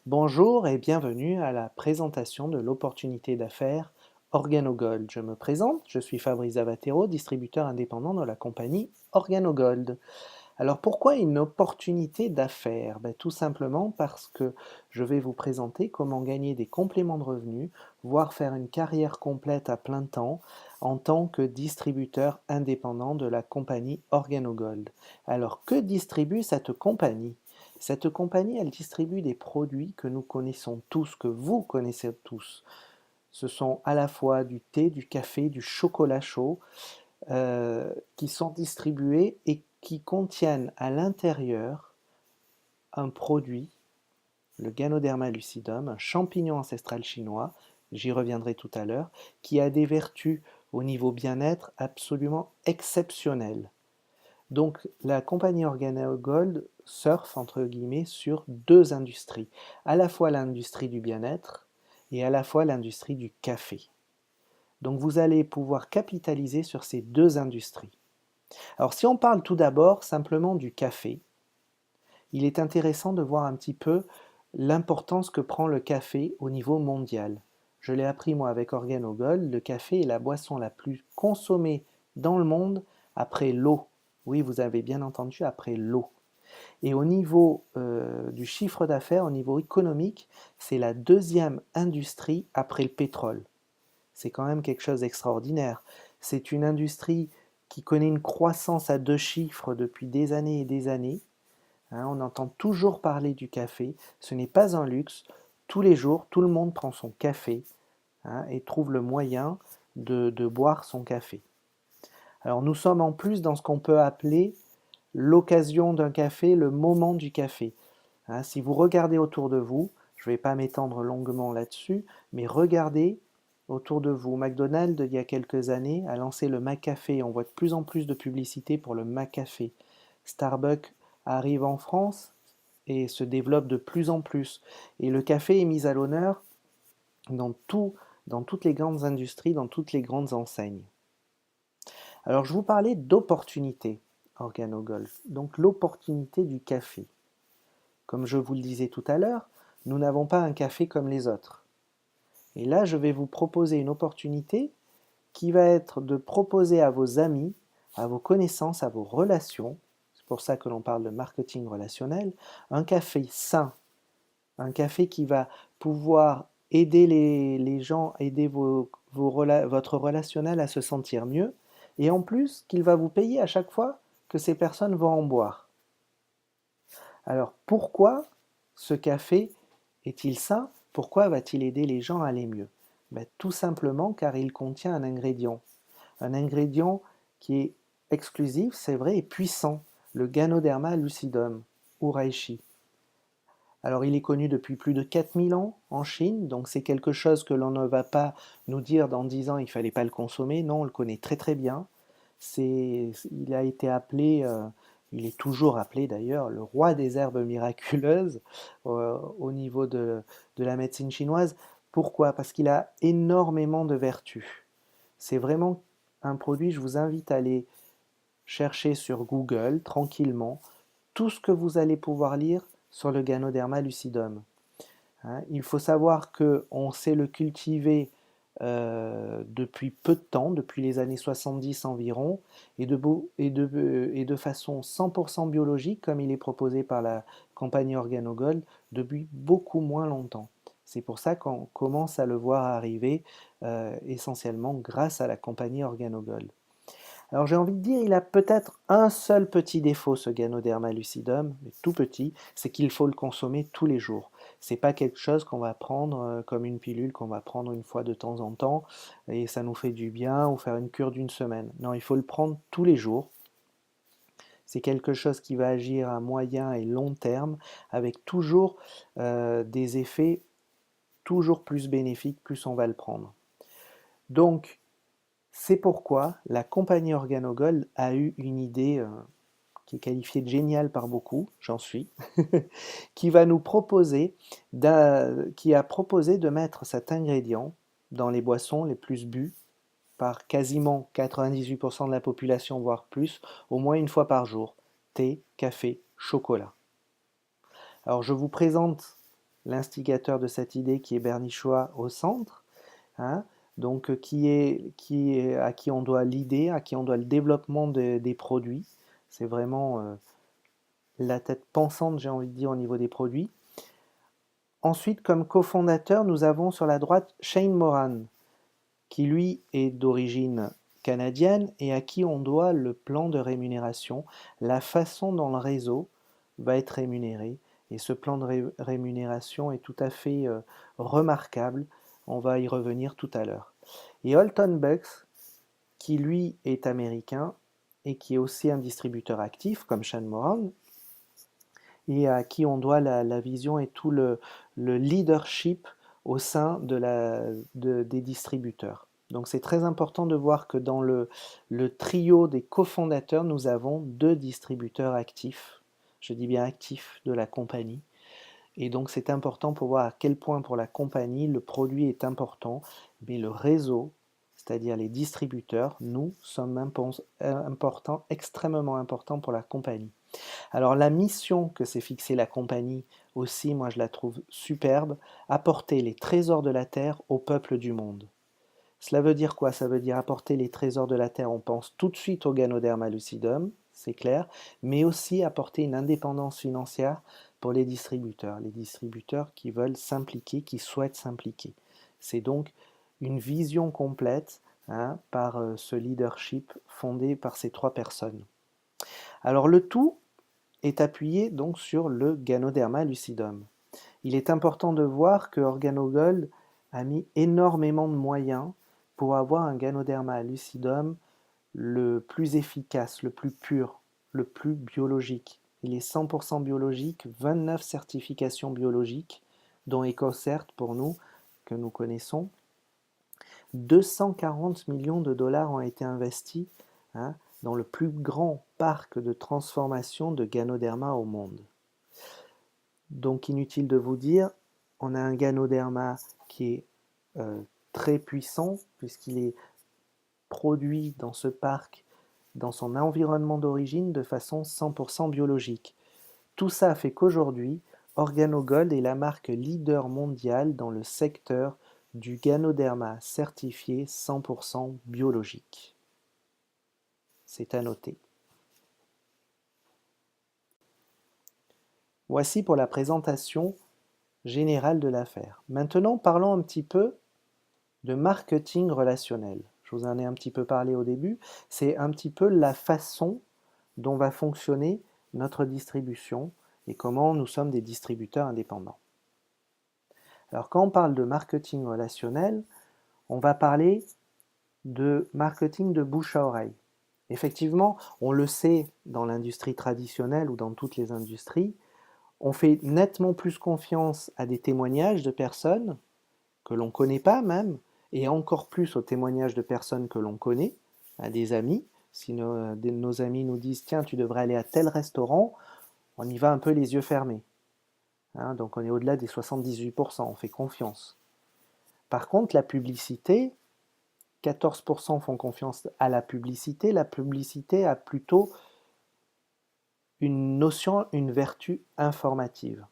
Bonjour et bienvenue à la présentation de l'opportunité d'affaires Organogold. Je me présente, je suis Fabrice Zavatero, distributeur indépendant de la compagnie Organogold. Alors pourquoi une opportunité d'affaires? Tout simplement parce que je vais vous présenter comment gagner des compléments de revenus, voire faire une carrière complète à plein temps en tant que distributeur indépendant de la compagnie Organogold. Alors que distribue cette compagnie? Cette compagnie, elle distribue des produits que nous connaissons tous, que vous connaissez tous. Ce sont à la fois du thé, du café, du chocolat chaud, qui sont distribués et qui contiennent à l'intérieur un produit, le Ganoderma lucidum, un champignon ancestral chinois, j'y reviendrai tout à l'heure, qui a des vertus au niveau bien-être absolument exceptionnelles. Donc la compagnie Organogold surfe entre guillemets sur deux industries, à la fois l'industrie du bien-être et à la fois l'industrie du café. Donc vous allez pouvoir capitaliser sur ces deux industries. Alors si on parle tout d'abord simplement du café, il est intéressant de voir un petit peu l'importance que prend le café au niveau mondial. Je l'ai appris moi avec Organogold, le café est la boisson la plus consommée dans le monde après l'eau. Oui, vous avez bien entendu, après l'eau. Et au niveau du chiffre d'affaires, au niveau économique, c'est la deuxième industrie après le pétrole. C'est quand même quelque chose d'extraordinaire. C'est une industrie qui connaît une croissance à deux chiffres depuis des années et des années. Hein, on entend toujours parler du café. Ce n'est pas un luxe. Tous les jours, tout le monde prend son café, hein, et trouve le moyen de boire son café. Alors nous sommes en plus dans ce qu'on peut appeler l'occasion d'un café, le moment du café. Hein, si vous regardez autour de vous, je ne vais pas m'étendre longuement là-dessus, mais regardez autour de vous. McDonald's, il y a quelques années, a lancé le McCafé. On voit de plus en plus de publicité pour le McCafé. Starbucks arrive en France et se développe de plus en plus. Et le café est mis à l'honneur dans dans toutes les grandes industries, dans toutes les grandes enseignes. Alors je vous parlais d'opportunité, Organogolf, donc l'opportunité du café. Comme je vous le disais tout à l'heure, nous n'avons pas un café comme les autres. Et là, je vais vous proposer une opportunité qui va être de proposer à vos amis, à vos connaissances, à vos relations, c'est pour ça que l'on parle de marketing relationnel, un café sain, un café qui va pouvoir aider les gens, aider votre relationnel à se sentir mieux, et en plus qu'il va vous payer à chaque fois que ces personnes vont en boire. Alors pourquoi ce café est-il sain? Pourquoi va-t-il aider les gens à aller mieux? Tout simplement car il contient un ingrédient qui est exclusif, c'est vrai, et puissant, le Ganoderma lucidum, ou reishi. Alors il est connu depuis plus de 4000 ans en Chine, donc c'est quelque chose que l'on ne va pas nous dire dans 10 ans il ne fallait pas le consommer, non, on le connaît très très bien. Il a été appelé, il est toujours appelé d'ailleurs, le roi des herbes miraculeuses au niveau de la médecine chinoise. Pourquoi? Parce qu'il a énormément de vertus. C'est vraiment un produit, je vous invite à aller chercher sur Google tranquillement tout ce que vous allez pouvoir lire sur le Ganoderma lucidum. Hein, il faut savoir qu'on sait le cultiver depuis peu de temps, depuis les années 70 environ, et de façon 100% biologique, comme il est proposé par la compagnie Organogold, depuis beaucoup moins longtemps. C'est pour ça qu'on commence à le voir arriver essentiellement grâce à la compagnie Organogold. Alors j'ai envie de dire, il a peut-être un seul petit défaut, ce Ganoderma lucidum, mais tout petit, c'est qu'il faut le consommer tous les jours. C'est pas quelque chose qu'on va prendre comme une pilule qu'on va prendre une fois de temps en temps et ça nous fait du bien ou faire une cure d'une semaine. Non, il faut le prendre tous les jours. C'est quelque chose qui va agir à moyen et long terme avec toujours des effets toujours plus bénéfiques plus on va le prendre. Donc, c'est pourquoi la compagnie Organogold a eu une idée qui est qualifiée de géniale par beaucoup, j'en suis, qui va nous proposer, qui a proposé de mettre cet ingrédient dans les boissons les plus bues par quasiment 98% de la population, voire plus, au moins une fois par jour. Thé, café, chocolat. Alors je vous présente l'instigateur de cette idée qui est Bernie Schoa au centre, hein, donc à qui on doit l'idée, à qui on doit le développement des produits. C'est vraiment la tête pensante, j'ai envie de dire, au niveau des produits. Ensuite, comme cofondateur, nous avons sur la droite Shane Moran, qui lui est d'origine canadienne et à qui on doit le plan de rémunération, la façon dont le réseau va être rémunéré. Et ce plan de rémunération est tout à fait remarquable. On va y revenir tout à l'heure. Et Holton Bucks, qui lui est américain et qui est aussi un distributeur actif, comme Shane Moran, et à qui on doit la vision et tout le leadership au sein des distributeurs. Donc c'est très important de voir que dans le trio des cofondateurs, nous avons 2 distributeurs actifs, je dis bien actifs, de la compagnie. Et donc c'est important pour voir à quel point pour la compagnie le produit est important, mais le réseau, c'est-à-dire les distributeurs, nous sommes importants, extrêmement importants pour la compagnie. Alors la mission que s'est fixée la compagnie aussi, moi je la trouve superbe, apporter les trésors de la terre au peuple du monde. Cela veut dire quoi? Ça veut dire apporter les trésors de la terre, on pense tout de suite au Ganoderma lucidum, c'est clair, mais aussi apporter une indépendance financière pour les distributeurs qui veulent s'impliquer, qui souhaitent s'impliquer. C'est donc une vision complète, hein, par ce leadership fondé par ces 3 personnes. Alors le tout est appuyé donc sur le Ganoderma lucidum. Il est important de voir que OrganoGold a mis énormément de moyens pour avoir un Ganoderma lucidum le plus efficace, le plus pur, le plus biologique. Il est 100% biologique, 29 certifications biologiques, dont EcoCert pour nous, que nous connaissons. 240 millions de dollars ont été investis, hein, dans le plus grand parc de transformation de Ganoderma au monde. Donc inutile de vous dire, on a un Ganoderma qui est très puissant puisqu'il est produit dans ce parc, dans son environnement d'origine de façon 100% biologique. Tout ça fait qu'aujourd'hui, OrganoGold est la marque leader mondiale dans le secteur du Ganoderma certifié 100% biologique. C'est à noter. Voici pour la présentation générale de l'affaire. Maintenant, parlons un petit peu de marketing relationnel. Je vous en ai un petit peu parlé au début. C'est un petit peu la façon dont va fonctionner notre distribution et comment nous sommes des distributeurs indépendants. Alors quand on parle de marketing relationnel, on va parler de marketing de bouche à oreille. Effectivement, on le sait dans l'industrie traditionnelle ou dans toutes les industries, on fait nettement plus confiance à des témoignages de personnes que l'on ne connaît pas même, et encore plus aux témoignages de personnes que l'on connaît, à des amis. Si nos amis nous disent « tiens, tu devrais aller à tel restaurant », on y va un peu les yeux fermés. Hein, donc on est au-delà des 78%, on fait confiance. Par contre, la publicité, 14% font confiance à la publicité a plutôt une notion, une vertu informative.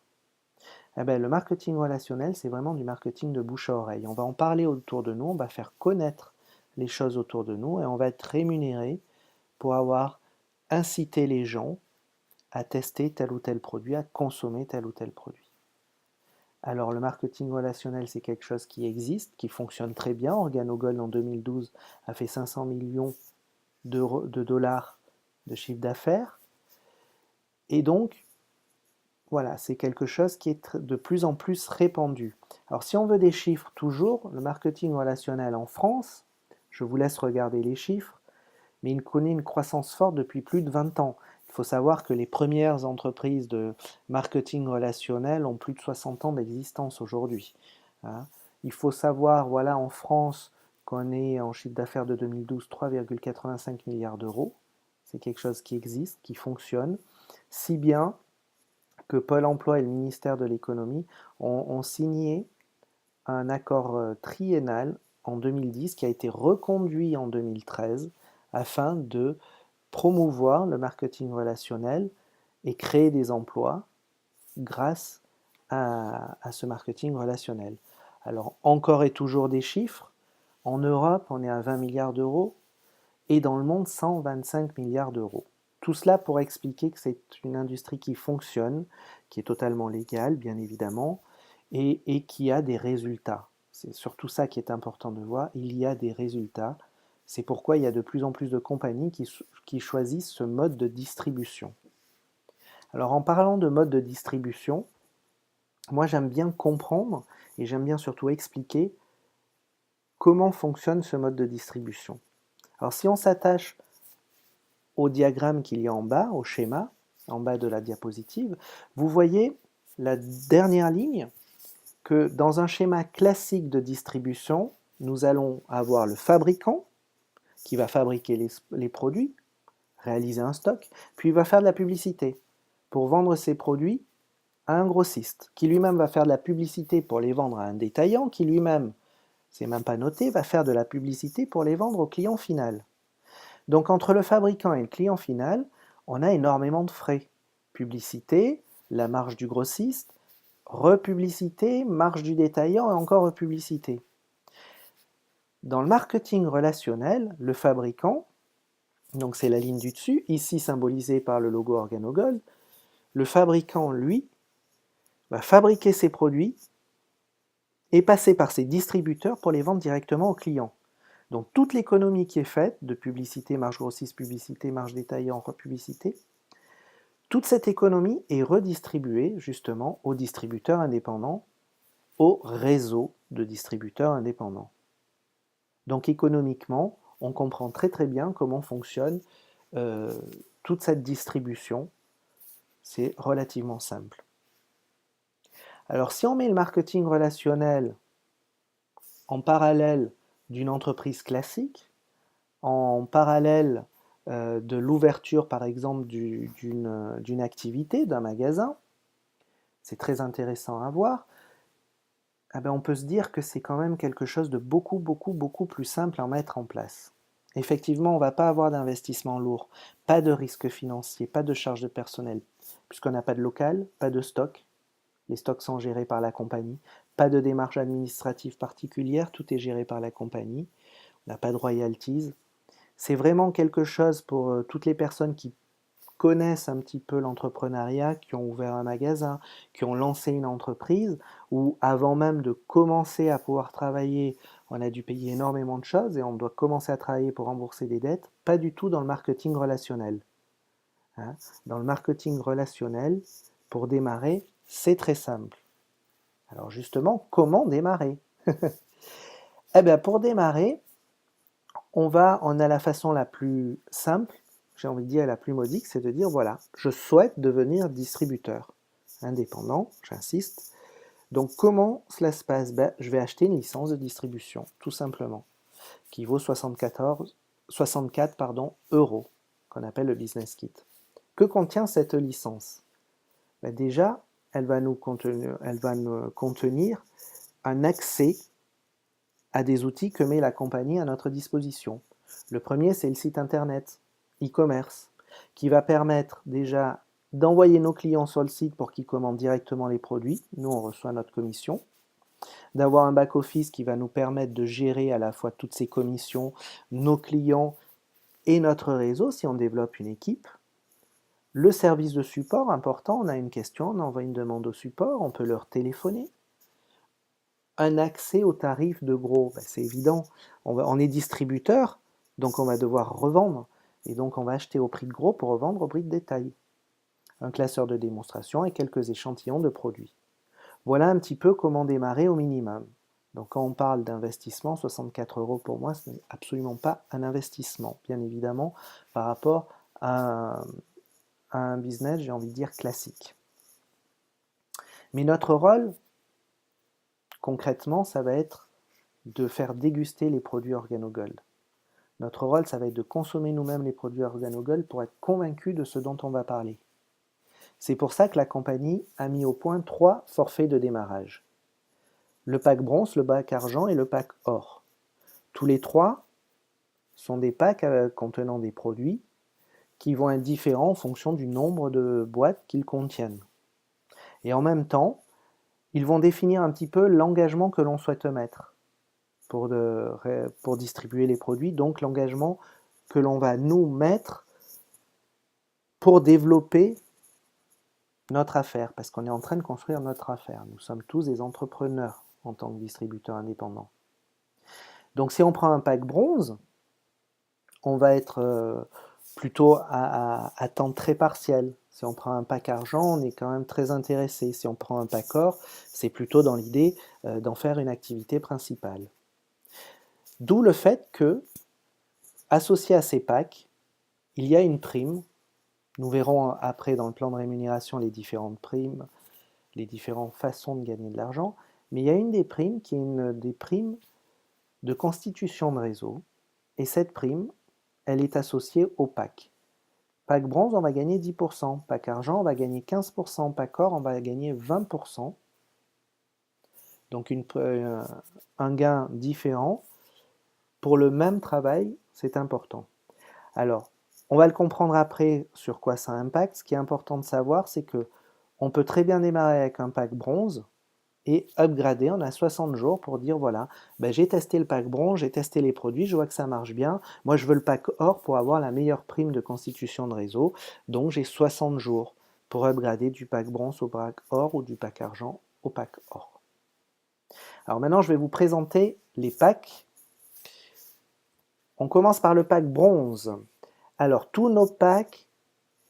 Eh bien, le marketing relationnel, c'est vraiment du marketing de bouche à oreille. On va en parler autour de nous, on va faire connaître les choses autour de nous et on va être rémunéré pour avoir incité les gens à tester tel ou tel produit, à consommer tel ou tel produit. Alors le marketing relationnel, c'est quelque chose qui existe, qui fonctionne très bien. OrganoGold en 2012 a fait 500 millions de dollars de chiffre d'affaires. Et donc, voilà, c'est quelque chose qui est de plus en plus répandu. Alors si on veut des chiffres toujours, le marketing relationnel en France, je vous laisse regarder les chiffres, mais il connaît une croissance forte depuis plus de 20 ans. Il faut savoir que les premières entreprises de marketing relationnel ont plus de 60 ans d'existence aujourd'hui. Hein. Il faut savoir, voilà, en France, qu'on est en chiffre d'affaires de 2012 3,85 milliards d'euros. C'est quelque chose qui existe, qui fonctionne, si bien que Pôle emploi et le ministère de l'économie ont signé un accord triennal en 2010 qui a été reconduit en 2013 afin de promouvoir le marketing relationnel et créer des emplois grâce à ce marketing relationnel. Alors, encore et toujours des chiffres. En Europe, on est à 20 milliards d'euros et dans le monde, 125 milliards d'euros. Tout cela pour expliquer que c'est une industrie qui fonctionne, qui est totalement légale, bien évidemment, et qui a des résultats. C'est surtout ça qui est important de voir. Il y a des résultats. C'est pourquoi il y a de plus en plus de compagnies qui choisissent ce mode de distribution. Alors en parlant de mode de distribution, moi j'aime bien comprendre et j'aime bien surtout expliquer comment fonctionne ce mode de distribution. Alors si on s'attache au diagramme qu'il y a en bas, au schéma, en bas de la diapositive, vous voyez la dernière ligne que dans un schéma classique de distribution, nous allons avoir le fabricant qui va fabriquer les produits, réaliser un stock, puis il va faire de la publicité pour vendre ses produits à un grossiste, qui lui-même va faire de la publicité pour les vendre à un détaillant, qui lui-même, c'est même pas noté, va faire de la publicité pour les vendre au client final. Donc entre le fabricant et le client final, on a énormément de frais. Publicité, la marge du grossiste, republicité, marge du détaillant et encore republicité. Dans le marketing relationnel, le fabricant, donc c'est la ligne du dessus, ici symbolisée par le logo OrganoGold, le fabricant, lui, va fabriquer ses produits et passer par ses distributeurs pour les vendre directement aux clients. Donc toute l'économie qui est faite, de publicité, marge grossiste, publicité, marge détaillant, republicité, toute cette économie est redistribuée justement aux distributeurs indépendants, au réseau de distributeurs indépendants. Donc économiquement, on comprend très très bien comment fonctionne toute cette distribution. C'est relativement simple. Alors si on met le marketing relationnel en parallèle d'une entreprise classique, en parallèle de l'ouverture par exemple d'une activité, d'un magasin, c'est très intéressant à voir, eh ben on peut se dire que c'est quand même quelque chose de beaucoup plus simple à mettre en place. Effectivement, on ne va pas avoir d'investissement lourd, pas de risque financier, pas de charge de personnel, puisqu'on n'a pas de local, pas de stock, les stocks sont gérés par la compagnie, pas de démarche administrative particulière, tout est géré par la compagnie, on n'a pas de royalties. C'est vraiment quelque chose pour toutes les personnes qui connaissent un petit peu l'entrepreneuriat, qui ont ouvert un magasin, qui ont lancé une entreprise, ou avant même de commencer à pouvoir travailler, on a dû payer énormément de choses et on doit commencer à travailler pour rembourser des dettes, pas du tout dans le marketing relationnel. Hein. Dans le marketing relationnel, pour démarrer, c'est très simple. Alors justement, comment démarrer? Eh bien, pour démarrer, on a la façon la plus simple, j'ai envie de dire la plus modique, c'est de dire voilà, je souhaite devenir distributeur indépendant, j'insiste. Donc comment cela se passe? Ben, je vais acheter une licence de distribution, tout simplement, qui vaut 64 euros, qu'on appelle le business kit. Que contient cette licence? Ben déjà, elle va nous contenir un accès à des outils que met la compagnie à notre disposition. Le premier, c'est le site internet, e-commerce, qui va permettre déjà d'envoyer nos clients sur le site pour qu'ils commandent directement les produits. Nous, on reçoit notre commission. D'avoir un back-office qui va nous permettre de gérer à la fois toutes ces commissions, nos clients et notre réseau si on développe une équipe. Le service de support, important, on a une question, on envoie une demande au support, on peut leur téléphoner. Un accès aux tarifs de gros, ben c'est évident, on est distributeur, donc on va devoir revendre, et donc on va acheter au prix de gros pour revendre au prix de détail. Un classeur de démonstration et quelques échantillons de produits. Voilà un petit peu comment démarrer au minimum. Donc quand on parle d'investissement, 64 euros pour moi, ce n'est absolument pas un investissement, bien évidemment, par rapport à un business, j'ai envie de dire, classique. Mais notre rôle, concrètement, ça va être de faire déguster les produits OrganoGold. Notre rôle, ça va être de consommer nous-mêmes les produits OrganoGold pour être convaincus de ce dont on va parler. C'est pour ça que la compagnie a mis au point 3 forfaits de démarrage. Le pack bronze, le pack argent et le pack or. Tous les 3 sont des packs contenant des produits qui vont être différents en fonction du nombre de boîtes qu'ils contiennent. Et en même temps, Ils vont définir un petit peu l'engagement que l'on souhaite mettre pour distribuer les produits, donc l'engagement que l'on va nous mettre pour développer notre affaire, parce qu'on est en train de construire notre affaire. Nous sommes tous des entrepreneurs en tant que distributeurs indépendants. Donc si on prend un pack bronze, on va être plutôt à temps très partiel. Si on prend un pack argent, on est quand même très intéressé. Si on prend un pack or, c'est plutôt dans l'idée d'en faire une activité principale. D'où le fait que, associé à ces packs, il y a une prime. Nous verrons après dans le plan de rémunération les différentes primes, les différentes façons de gagner de l'argent, mais il y a une des primes qui est une des primes de constitution de réseau, et cette prime, elle est associée au pack. Pack bronze, on va gagner 10%, pack argent, on va gagner 15%, pack or, on va gagner 20%. Donc un gain différent pour le même travail, c'est important. Alors, on va le comprendre après sur quoi ça impacte. Ce qui est important de savoir, c'est que on peut très bien démarrer avec un pack bronze et upgrader. On a 60 jours pour dire voilà, ben, j'ai testé le pack bronze, j'ai testé les produits, je vois que ça marche bien. Moi, je veux le pack or pour avoir la meilleure prime de constitution de réseau. Donc, j'ai 60 jours pour upgrader du pack bronze au pack or ou du pack argent au pack or. Alors maintenant, je vais vous présenter les packs. On commence par le pack bronze. Alors, tous nos packs,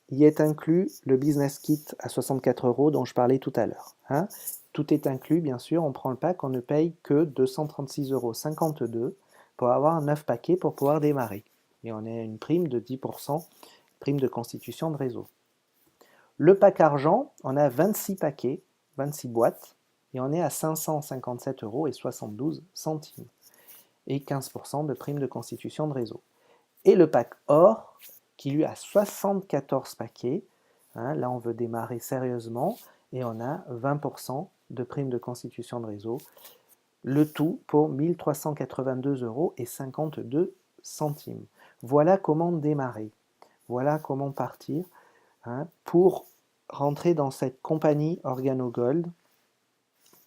y est inclus le business kit à 64 € dont je parlais tout à l'heure. Hein. Tout est inclus, bien sûr, on prend le pack, on ne paye que 236,52 € pour avoir 9 paquets pour pouvoir démarrer. Et on a une prime de 10%, prime de constitution de réseau. Le pack argent, on a 26 paquets, 26 boîtes, et on est à 557,72 € et 15% de prime de constitution de réseau. Et le pack or, qui lui a 74 paquets, hein, là on veut démarrer sérieusement, et on a 20% de prime de constitution de réseau, le tout pour 1382,52 €. Voilà comment démarrer, voilà comment partir hein, pour rentrer dans cette compagnie Organogold,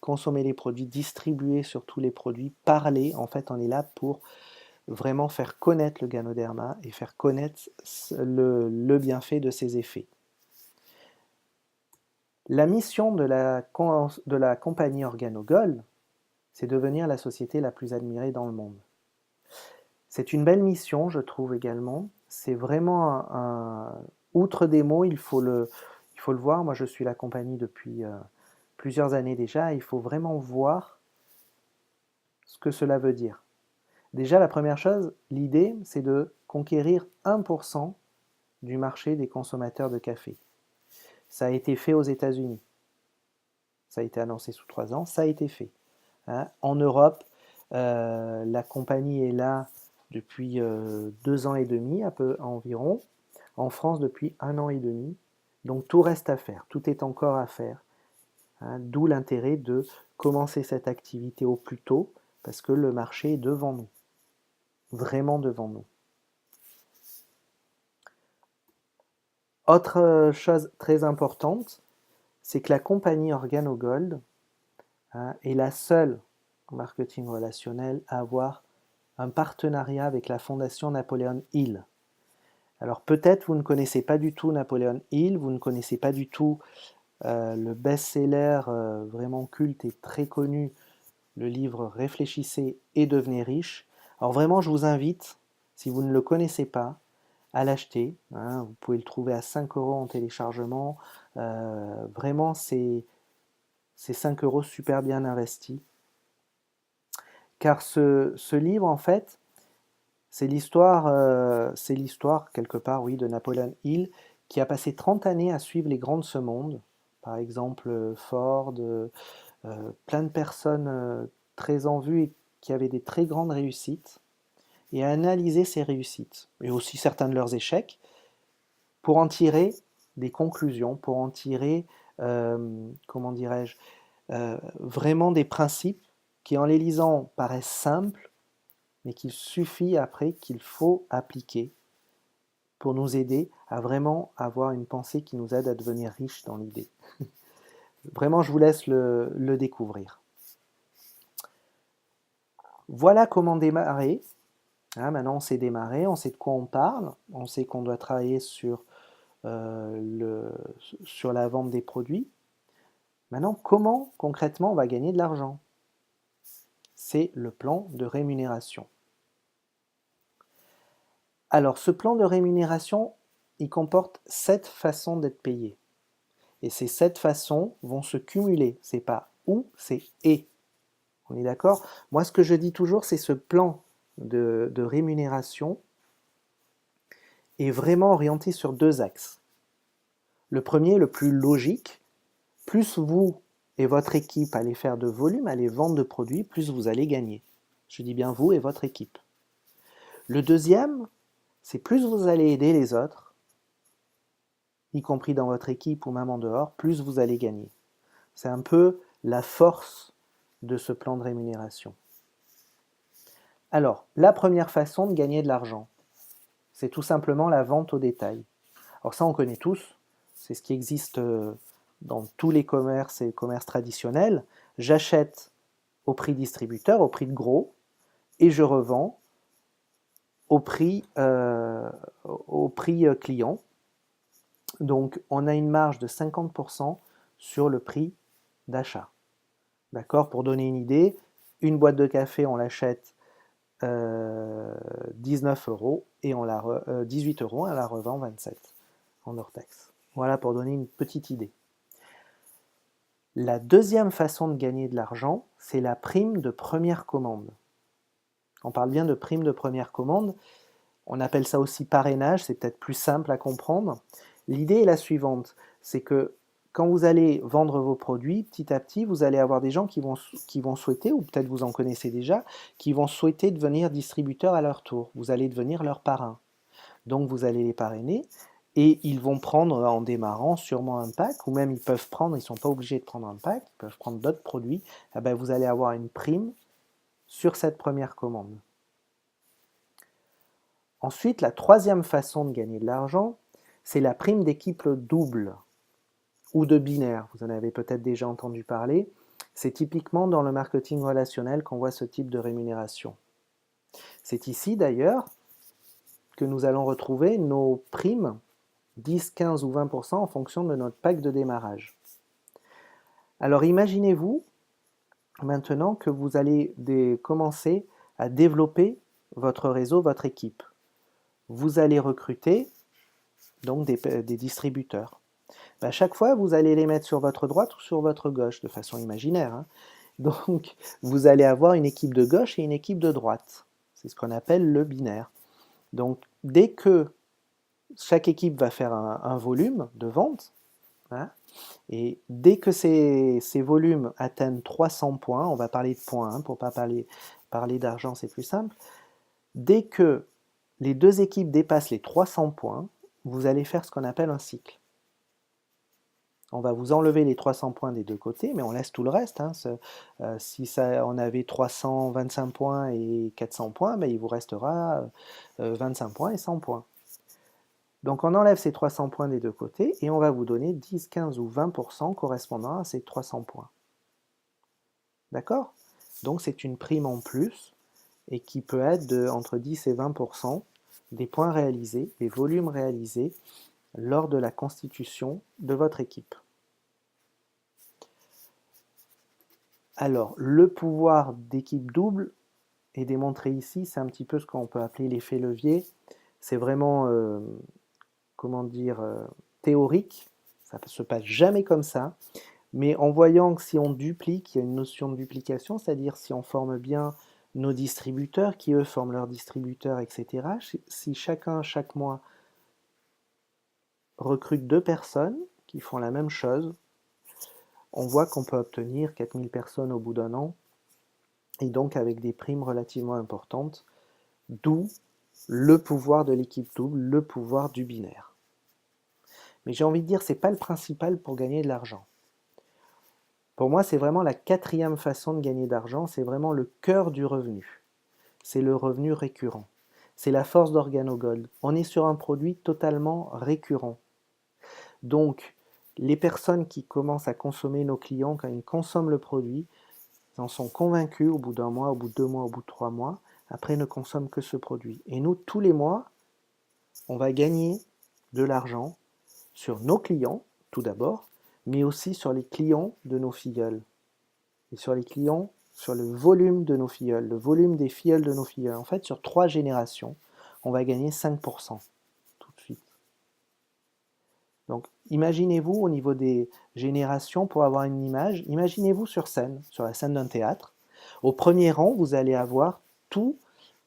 consommer les produits, distribuer sur tous les produits, parler, en fait on est là pour vraiment faire connaître le Ganoderma et faire connaître le bienfait de ses effets. La mission de la compagnie Organogold, c'est devenir la société la plus admirée dans le monde. C'est une belle mission, je trouve également. C'est vraiment outre des mots, il faut le voir. Moi, je suis la compagnie depuis plusieurs années déjà. Il faut vraiment voir ce que cela veut dire. Déjà, la première chose, l'idée, c'est de conquérir 1% du marché des consommateurs de café. Ça a été fait aux États-Unis. Ça a été annoncé sous 3 ans, ça a été fait. Hein. En Europe, la compagnie est là depuis 2 ans et demi, un peu environ. En France, depuis 1 an et demi. Donc tout reste à faire, tout est encore à faire. Hein. D'où l'intérêt de commencer cette activité au plus tôt, parce que le marché est devant nous. Vraiment devant nous. Autre chose très importante, c'est que la compagnie Organogold hein, est la seule en marketing relationnel à avoir un partenariat avec la fondation Napoléon Hill. Alors peut-être vous ne connaissez pas du tout Napoléon Hill, vous ne connaissez pas du tout le best-seller vraiment culte et très connu, le livre Réfléchissez et devenez riche. Alors vraiment, je vous invite, si vous ne le connaissez pas, à l'acheter. Hein. Vous pouvez le trouver à 5 € en téléchargement. Vraiment, c'est 5 € super bien investis. Car ce livre, en fait, c'est l'histoire quelque part, oui, de Napoléon Hill, qui a passé 30 années à suivre les grands de ce monde. Par exemple, Ford, plein de personnes très en vue et qui avaient des très grandes réussites, et à analyser ces réussites, et aussi certains de leurs échecs, pour en tirer des conclusions, pour en tirer, comment dirais-je, vraiment des principes qui, en les lisant, paraissent simples, mais qu'il suffit après, qu'il faut appliquer pour nous aider à vraiment avoir une pensée qui nous aide à devenir riches dans l'idée. Vraiment, je vous laisse le découvrir. Voilà comment démarrer. Hein, maintenant, on sait démarrer, on sait de quoi on parle, on sait qu'on doit travailler sur la vente des produits. Maintenant, comment concrètement on va gagner de l'argent? C'est le plan de rémunération. Alors, ce plan de rémunération, il comporte 7 façons d'être payé. Et ces 7 façons vont se cumuler. C'est pas ou, c'est et. On est d'accord? Moi, ce que je dis toujours, c'est ce plan de rémunération est vraiment orienté sur 2 axes. Le premier, le plus logique, plus vous et votre équipe allez faire de volume, allez vendre de produits, plus vous allez gagner. Je dis bien vous et votre équipe. Le deuxième, c'est plus vous allez aider les autres, y compris dans votre équipe ou même en dehors, plus vous allez gagner. C'est un peu la force de ce plan de rémunération. Alors, la première façon de gagner de l'argent, c'est tout simplement la vente au détail. Alors ça, on connaît tous, c'est ce qui existe dans tous les commerces et commerces traditionnels. J'achète au prix distributeur, au prix de gros, et je revends au prix client. Donc, on a une marge de 50% sur le prix d'achat. D'accord? Pour donner une idée, une boîte de café, on l'achète 19 euros et 18 euros, on la revend 27 en hors taxe. Voilà pour donner une petite idée. La deuxième façon de gagner de l'argent, c'est la prime de première commande. On parle bien de prime de première commande. On appelle ça aussi parrainage, c'est peut-être plus simple à comprendre. L'idée est la suivante, c'est que quand vous allez vendre vos produits, petit à petit, vous allez avoir des gens qui vont souhaiter, ou peut-être vous en connaissez déjà, qui vont souhaiter devenir distributeurs à leur tour. Vous allez devenir leur parrain. Donc vous allez les parrainer et ils vont prendre en démarrant sûrement un pack, ou même ils peuvent prendre, ils ne sont pas obligés de prendre un pack, ils peuvent prendre d'autres produits. Eh bien, vous allez avoir une prime sur cette première commande. Ensuite, la troisième façon de gagner de l'argent, c'est la prime d'équipe double ou de binaire. Vous en avez peut-être déjà entendu parler. C'est typiquement dans le marketing relationnel qu'on voit ce type de rémunération. C'est ici d'ailleurs que nous allons retrouver nos primes 10, 15 ou 20% en fonction de notre pack de démarrage. Alors imaginez-vous maintenant que vous allez commencer à développer votre réseau, votre équipe. Vous allez recruter donc des distributeurs. À chaque fois, vous allez les mettre sur votre droite ou sur votre gauche, de façon imaginaire. Hein. Donc, vous allez avoir une équipe de gauche et une équipe de droite. C'est ce qu'on appelle le binaire. Donc, dès que chaque équipe va faire un volume de vente, hein, et dès que ces volumes atteignent 300 points, on va parler de points, hein, pour ne pas parler d'argent, c'est plus simple. Dès que les deux équipes dépassent les 300 points, vous allez faire ce qu'on appelle un cycle. On va vous enlever les 300 points des deux côtés, mais on laisse tout le reste. Hein. Si on avait 325 points et 400 points, ben, il vous restera 25 points et 100 points. Donc on enlève ces 300 points des deux côtés et on va vous donner 10, 15 ou 20% correspondant à ces 300 points. D'accord? Donc c'est une prime en plus et qui peut être entre 10 et 20% des points réalisés, des volumes réalisés lors de la constitution de votre équipe. Alors, le pouvoir d'équipe double est démontré ici, c'est un petit peu ce qu'on peut appeler l'effet levier. C'est vraiment, théorique, ça ne se passe jamais comme ça, mais en voyant que si on duplique, il y a une notion de duplication, c'est-à-dire si on forme bien nos distributeurs, qui eux forment leurs distributeurs, etc., si chacun, chaque mois, recrute 2 personnes qui font la même chose, on voit qu'on peut obtenir 4000 personnes au bout d'un an, et donc avec des primes relativement importantes, d'où le pouvoir de l'équipe double, le pouvoir du binaire. Mais j'ai envie de dire, ce n'est pas le principal pour gagner de l'argent. Pour moi, c'est vraiment la quatrième façon de gagner d'argent, c'est vraiment le cœur du revenu. C'est le revenu récurrent. C'est la force d'Organogold. On est sur un produit totalement récurrent. Donc, les personnes qui commencent à consommer nos clients, quand ils consomment le produit, ils en sont convaincus au bout d'un mois, au bout de 2 mois, au bout de 3 mois, après ils ne consomment que ce produit. Et nous, tous les mois, on va gagner de l'argent sur nos clients, tout d'abord, mais aussi sur les clients de nos filleuls. Et sur les clients, sur le volume de nos filleuls, le volume des filleuls de nos filleuls. En fait, sur 3 générations, on va gagner 5% tout de suite. Donc, imaginez-vous au niveau des générations, pour avoir une image, imaginez-vous sur scène, sur la scène d'un théâtre. Au premier rang, vous allez avoir tous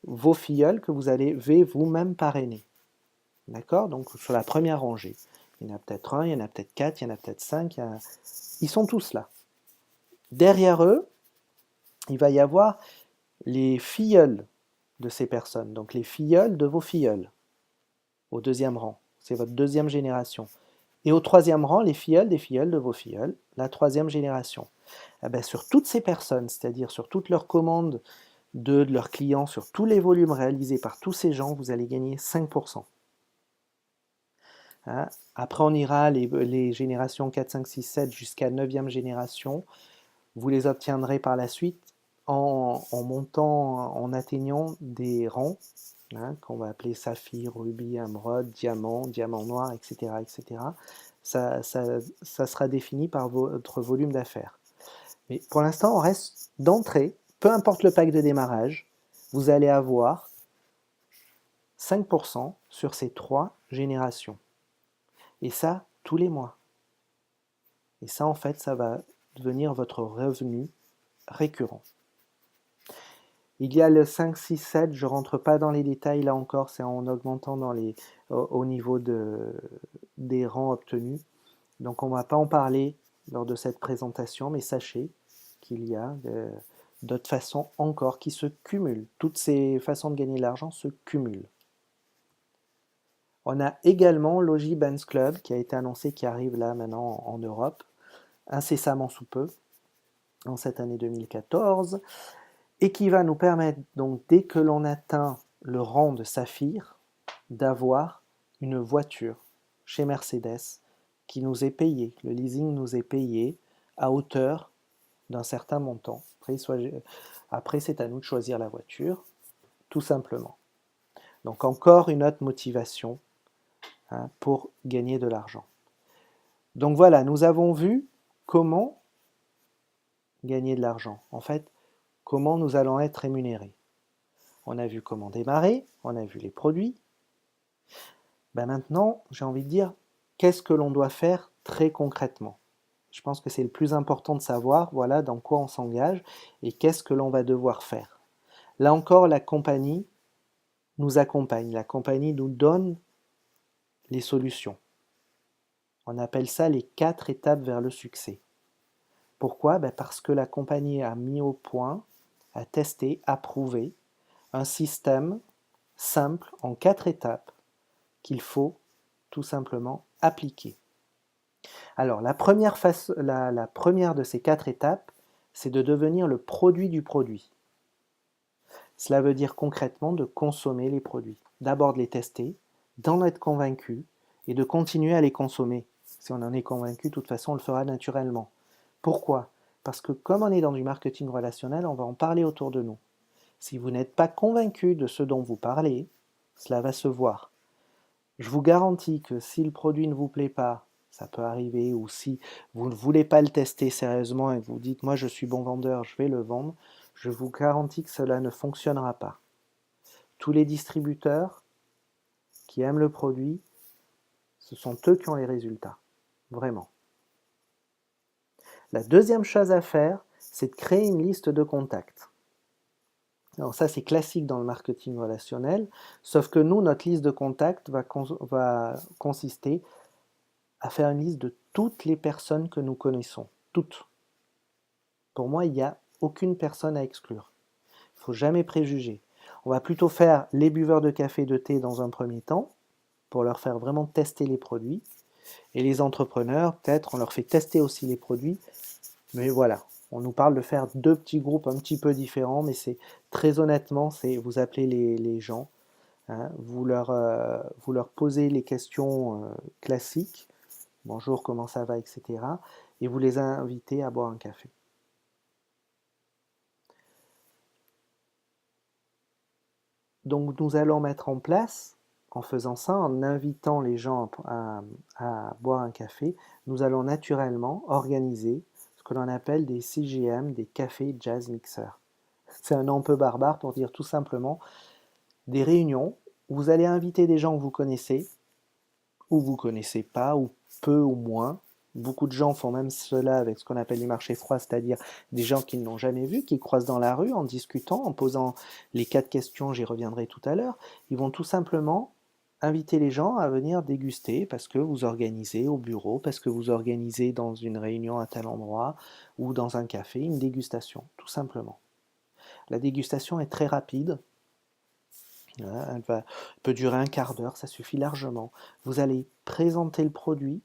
vos filleuls que vous allez vous-même parrainer. D'accord? Donc, sur la première rangée. Il y en a peut-être un, il y en a peut-être 4, il y en a peut-être 5. Ils sont tous là. Derrière eux, il va y avoir les filleuls de ces personnes. Donc, les filleuls de vos filleuls, au deuxième rang. C'est votre deuxième génération. Et au troisième rang, les filleuls des filleuls de vos filleuls, la troisième génération. Eh bien, sur toutes ces personnes, c'est-à-dire sur toutes leurs commandes de leurs clients, sur tous les volumes réalisés par tous ces gens, vous allez gagner 5%. Hein. Après, on ira les générations 4, 5, 6, 7 jusqu'à 9e génération. Vous les obtiendrez par la suite en montant, en atteignant des rangs, hein, qu'on va appeler saphir, rubis, émeraude, diamant, diamant noir, etc. etc. Ça sera défini par votre volume d'affaires. Mais pour l'instant, on reste d'entrée, peu importe le pack de démarrage, vous allez avoir 5% sur ces 3 générations. Et ça, tous les mois. Et ça, en fait, ça va devenir votre revenu récurrent. Il y a le 5, 6, 7, je ne rentre pas dans les détails là encore, c'est en augmentant au niveau des rangs obtenus. Donc on ne va pas en parler lors de cette présentation, mais sachez qu'il y a d'autres façons encore qui se cumulent. Toutes ces façons de gagner de l'argent se cumulent. On a également l'Oji Bands Club qui a été annoncé, qui arrive là maintenant en Europe, incessamment sous peu, en cette année 2014, et qui va nous permettre, donc dès que l'on atteint le rang de saphir, d'avoir une voiture chez Mercedes qui nous est payée. Le leasing nous est payé à hauteur d'un certain montant. Après, c'est à nous de choisir la voiture, tout simplement. Donc encore une autre motivation, hein, pour gagner de l'argent. Donc voilà, nous avons vu comment gagner de l'argent. En fait, comment nous allons être rémunérés. On a vu comment démarrer, on a vu les produits. Ben maintenant, j'ai envie de dire, qu'est-ce que l'on doit faire très concrètement? Je pense que c'est le plus important de savoir, voilà, dans quoi on s'engage et qu'est-ce que l'on va devoir faire. Là encore, la compagnie nous accompagne, la compagnie nous donne les solutions. On appelle ça les 4 étapes vers le succès. Pourquoi? Ben parce que la compagnie a mis au point, a testé, a prouvé un système simple en 4 étapes qu'il faut tout simplement appliquer. Alors la première de ces 4 étapes, c'est de devenir le produit du produit. Cela veut dire concrètement de consommer les produits. D'abord de les tester, d'en être convaincu et de continuer à les consommer. Si on en est convaincu, de toute façon, on le fera naturellement. Pourquoi? Parce que comme on est dans du marketing relationnel, on va en parler autour de nous. Si vous n'êtes pas convaincu de ce dont vous parlez, cela va se voir. Je vous garantis que si le produit ne vous plaît pas, ça peut arriver, ou si vous ne voulez pas le tester sérieusement et que vous dites « moi je suis bon vendeur, je vais le vendre », je vous garantis que cela ne fonctionnera pas. Tous les distributeurs qui aiment le produit, ce sont eux qui ont les résultats, vraiment. La deuxième chose à faire, c'est de créer une liste de contacts. Alors ça, c'est classique dans le marketing relationnel, sauf que nous, notre liste de contacts va consister à faire une liste de toutes les personnes que nous connaissons. Toutes. Pour moi, il n'y a aucune personne à exclure. Il ne faut jamais préjuger. On va plutôt faire les buveurs de café et de thé dans un premier temps, pour leur faire vraiment tester les produits. Et les entrepreneurs, peut-être, on leur fait tester aussi les produits. Mais voilà, on nous parle de faire 2 petits groupes un petit peu différents, mais c'est très honnêtement, c'est vous appelez les gens, hein, vous leur posez les questions classiques, bonjour, comment ça va, etc. Et vous les invitez à boire un café. Donc nous allons mettre en place, en faisant ça, en invitant les gens à boire un café, nous allons naturellement organiser ce que l'on appelle des CJM, des cafés jazz mixers. C'est un nom un peu barbare pour dire tout simplement des réunions où vous allez inviter des gens que vous connaissez, ou vous connaissez pas, ou peu ou moins. Beaucoup de gens font même cela avec ce qu'on appelle les marchés froids, c'est-à-dire des gens qu'ils n'ont jamais vus, qui croisent dans la rue en discutant, en posant les 4 questions, j'y reviendrai tout à l'heure. Ils vont tout simplement inviter les gens à venir déguster parce que vous organisez au bureau, parce que vous organisez dans une réunion à tel endroit ou dans un café, une dégustation, tout simplement. La dégustation est très rapide. Elle peut durer un quart d'heure, ça suffit largement. Vous allez présenter le produit,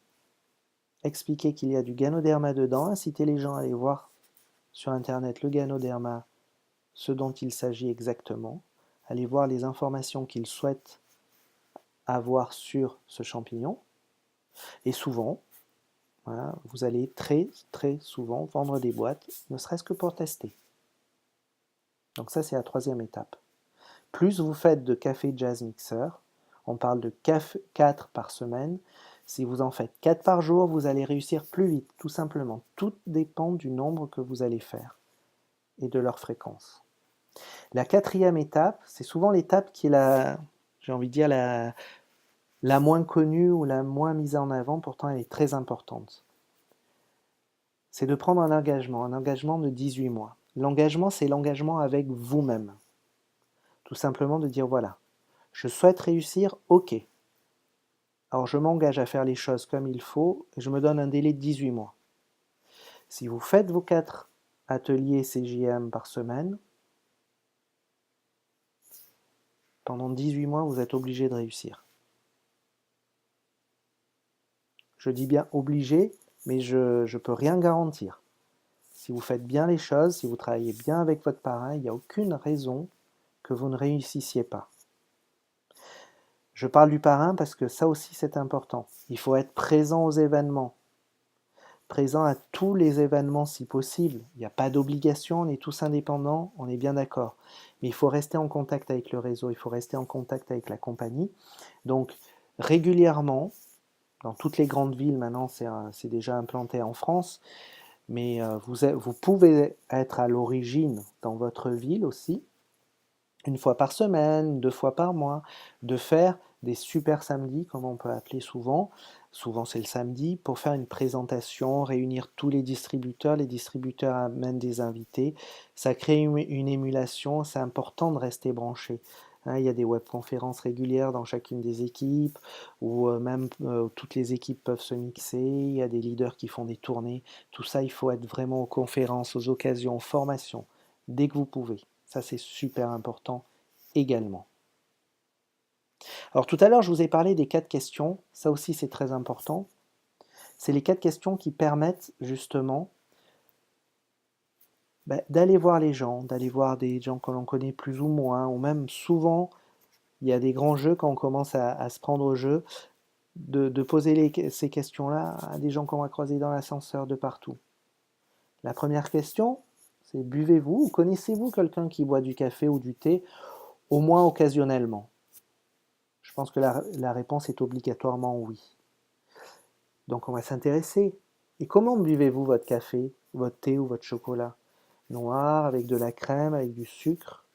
expliquer qu'il y a du Ganoderma dedans, inciter les gens à aller voir sur Internet le Ganoderma, ce dont il s'agit exactement, aller voir les informations qu'ils souhaitent avoir sur ce champignon. Et souvent, voilà, vous allez très très souvent vendre des boîtes, ne serait-ce que pour tester. Donc ça, c'est la troisième étape. Plus vous faites de café jazz mixer, on parle de 4 par semaine. Si vous en faites 4 par jour, vous allez réussir plus vite, tout simplement. Tout dépend du nombre que vous allez faire et de leur fréquence. La quatrième étape, c'est souvent l'étape qui est j'ai envie de dire, la moins connue ou la moins mise en avant, pourtant elle est très importante. C'est de prendre un engagement de 18 mois. L'engagement, c'est l'engagement avec vous-même. Tout simplement de dire, voilà, je souhaite réussir, ok. Alors je m'engage à faire les choses comme il faut et je me donne un délai de 18 mois. Si vous faites vos 4 ateliers CJM par semaine, pendant 18 mois, vous êtes obligé de réussir. Je dis bien obligé, mais je ne peux rien garantir. Si vous faites bien les choses, si vous travaillez bien avec votre parrain, il n'y a aucune raison que vous ne réussissiez pas. Je parle du parrain parce que ça aussi c'est important. Il faut être présent aux événements, présent à tous les événements si possible. Il n'y a pas d'obligation, on est tous indépendants, on est bien d'accord. Mais il faut rester en contact avec le réseau, il faut rester en contact avec la compagnie. Donc régulièrement, dans toutes les grandes villes maintenant, c'est déjà implanté en France, mais vous pouvez être à l'origine dans votre ville aussi, une fois par semaine, 2 fois par mois, de faire des super samedis, comme on peut appeler souvent. Souvent c'est le samedi, pour faire une présentation, réunir tous les distributeurs amènent des invités, ça crée une émulation, c'est important de rester branché. Hein, il y a des webconférences régulières dans chacune des équipes, où même toutes les équipes peuvent se mixer, il y a des leaders qui font des tournées, tout ça il faut être vraiment aux conférences, aux occasions, aux formations, dès que vous pouvez. Ça, c'est super important également. Alors tout à l'heure, je vous ai parlé des 4 questions. Ça aussi, c'est très important. C'est les 4 questions qui permettent justement d'aller voir les gens, d'aller voir des gens que l'on connaît plus ou moins, ou même souvent, il y a des grands jeux quand on commence à se prendre au jeu, de poser ces questions-là à des gens qu'on va croiser dans l'ascenseur de partout. La première question, c'est buvez-vous ou connaissez-vous quelqu'un qui boit du café ou du thé, au moins occasionnellement? Je pense que la réponse est obligatoirement oui. Donc on va s'intéresser. Et comment buvez-vous votre café, votre thé ou votre chocolat? Noir, avec de la crème, avec du sucre?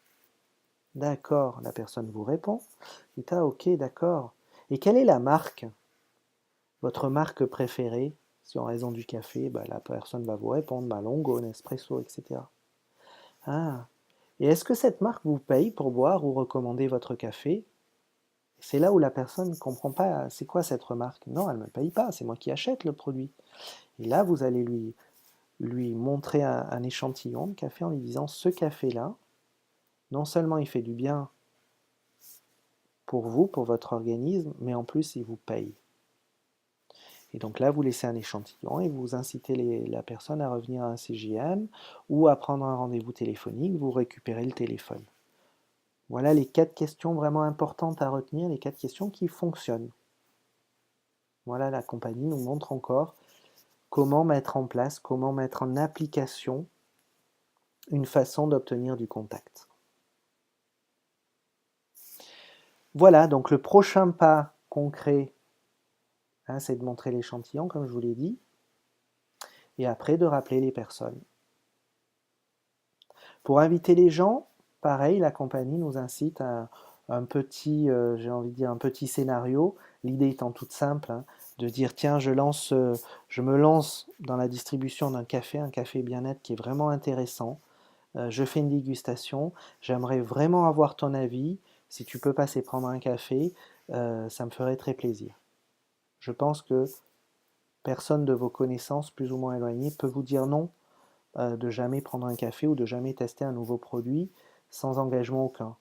D'accord, la personne vous répond. Dites, ah ok, d'accord. Et quelle est la marque? Votre marque préférée? Si en raison du café, la personne va vous répondre, Longo, Nespresso, etc. Ah, et est-ce que cette marque vous paye pour boire ou recommander votre café? C'est là où la personne ne comprend pas, c'est quoi cette remarque? Non, elle ne me paye pas, c'est moi qui achète le produit. Et là, vous allez lui montrer un échantillon de café en lui disant, ce café-là, non seulement il fait du bien pour vous, pour votre organisme, mais en plus il vous paye. Et donc là, vous laissez un échantillon et vous incitez la personne à revenir à un CJM ou à prendre un rendez-vous téléphonique, vous récupérez le téléphone. Voilà les 4 questions vraiment importantes à retenir, les 4 questions qui fonctionnent. Voilà, la compagnie nous montre encore comment mettre en place, comment mettre en application une façon d'obtenir du contact. Voilà, donc le prochain pas concret, hein, c'est de montrer l'échantillon, comme je vous l'ai dit, et après de rappeler les personnes. Pour inviter les gens, pareil, la compagnie nous incite à un petit, j'ai envie de dire, un petit scénario, l'idée étant toute simple, hein, de dire tiens, je me lance dans la distribution d'un café, un café bien-être qui est vraiment intéressant. Je fais une dégustation, j'aimerais vraiment avoir ton avis. Si tu peux passer prendre un café, ça me ferait très plaisir. Je pense que personne de vos connaissances plus ou moins éloignées peut vous dire non de jamais prendre un café ou de jamais tester un nouveau produit sans engagement aucun,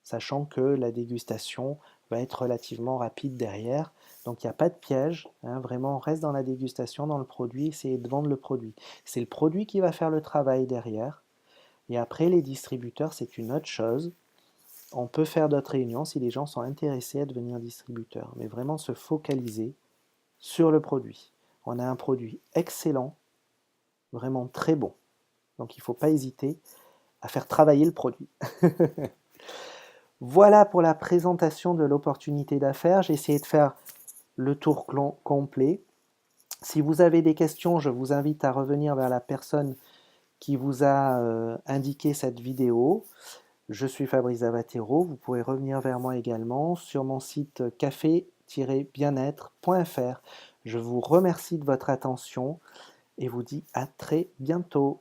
sachant que la dégustation va être relativement rapide derrière. Donc il n'y a pas de piège, hein, vraiment on reste dans la dégustation, dans le produit, essayez de vendre le produit. C'est le produit qui va faire le travail derrière. Et après les distributeurs, c'est une autre chose. On peut faire d'autres réunions si les gens sont intéressés à devenir distributeurs, mais vraiment se focaliser sur le produit. On a un produit excellent, vraiment très bon. Donc il ne faut pas hésiter à faire travailler le produit. Voilà pour la présentation de l'opportunité d'affaires. J'ai essayé de faire le tour complet. Si vous avez des questions, je vous invite à revenir vers la personne qui vous a indiqué cette vidéo. Je suis Fabrice Zavatero. Vous pouvez revenir vers moi également sur mon site café-bien-être.fr. Je vous remercie de votre attention et vous dis à très bientôt.